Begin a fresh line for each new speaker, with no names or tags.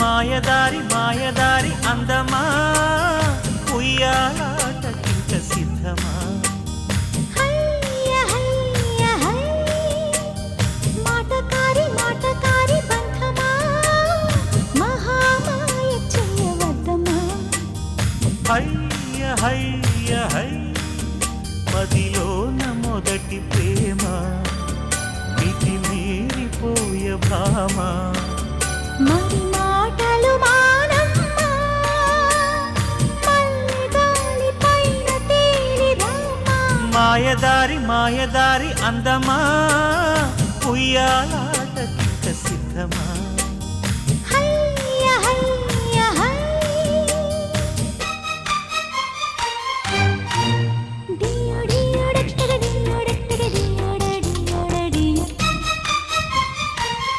మాయదారి మాయదారి అందమా ఉయ్యాలాటకింక సిద్ధమా
మాటకారి మాటకారి బంధమా మహామాయ చేయవద్దమా
హయ్య హయ్య హై మదిలోన మొదటి ప్రేమ మితి మీరిపోయ భామ
మరి మాటలు మానమ్మా మల్లె గాలి పైన తేలి రామా
మాయదారి మాయదారి అందమా ఉయ్యాల